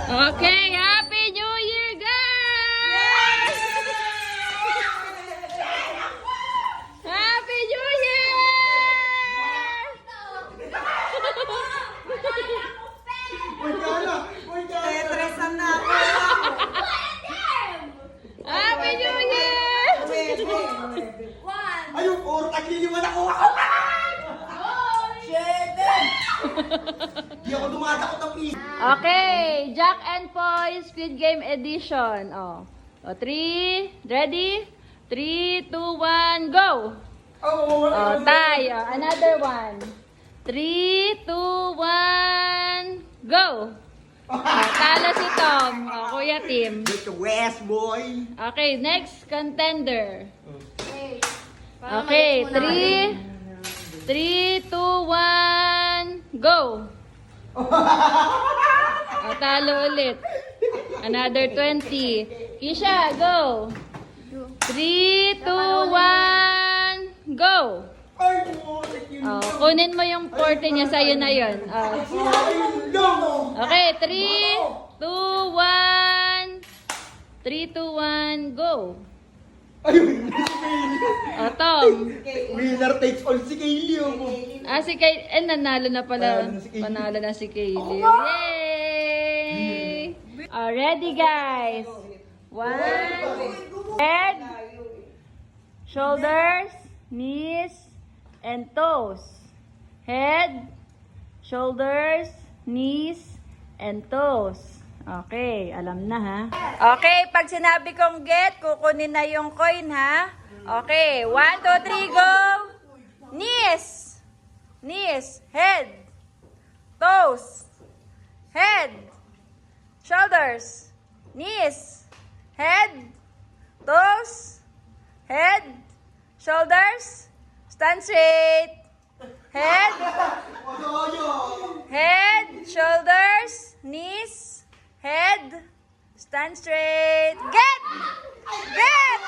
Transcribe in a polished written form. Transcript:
Okay, Happy New Year, guys! Happy New Year! Tetresan na ako. Happy New Year! Ayun, puro tagliliman ako. Di ako dumadakot ng piso. Okay, Jack and Poy Squid Game Edition. Oh. O, 3, ready? 3, 2, 1, go! Oh, tayo. Another one. 3, 2, 1, go! Oh, talo si Tom. Oh, Kuya Tim. Mr. West, boy. Okay, next contender. Okay, 3, 2, 1, go! O, talo ulit. Another 20. Kisha, go! 3, 2, 1, go! Ay, putik yun. Oh, kunin mo yung 40 niya, sa'yo na yun. Oh. Ayun lang. Okay, 3, 2, 1. 3, 2, 1, go! Ayun, si Kaylio. O, Tom. Winner takes all si Kaylio. Si Kay... nanalo na pala. Panalo na si Kaylee. Panalo na si Kaylee. Yay! Ready, guys. 1. Head. Shoulders. Knees. And toes. Head. Shoulders. Knees. And toes. Okay, alam na ha. Okay, pag sinabi kong get, kukunin na yung coin ha. Okay, 1, 2, 3, go! Knees. Knees. Head. Toes. Head. Shoulders. Knees. Head. Toes. Head. Shoulders. Stand straight. Head. Head. Shoulders. Knees. Head. Stand straight. Get! Get!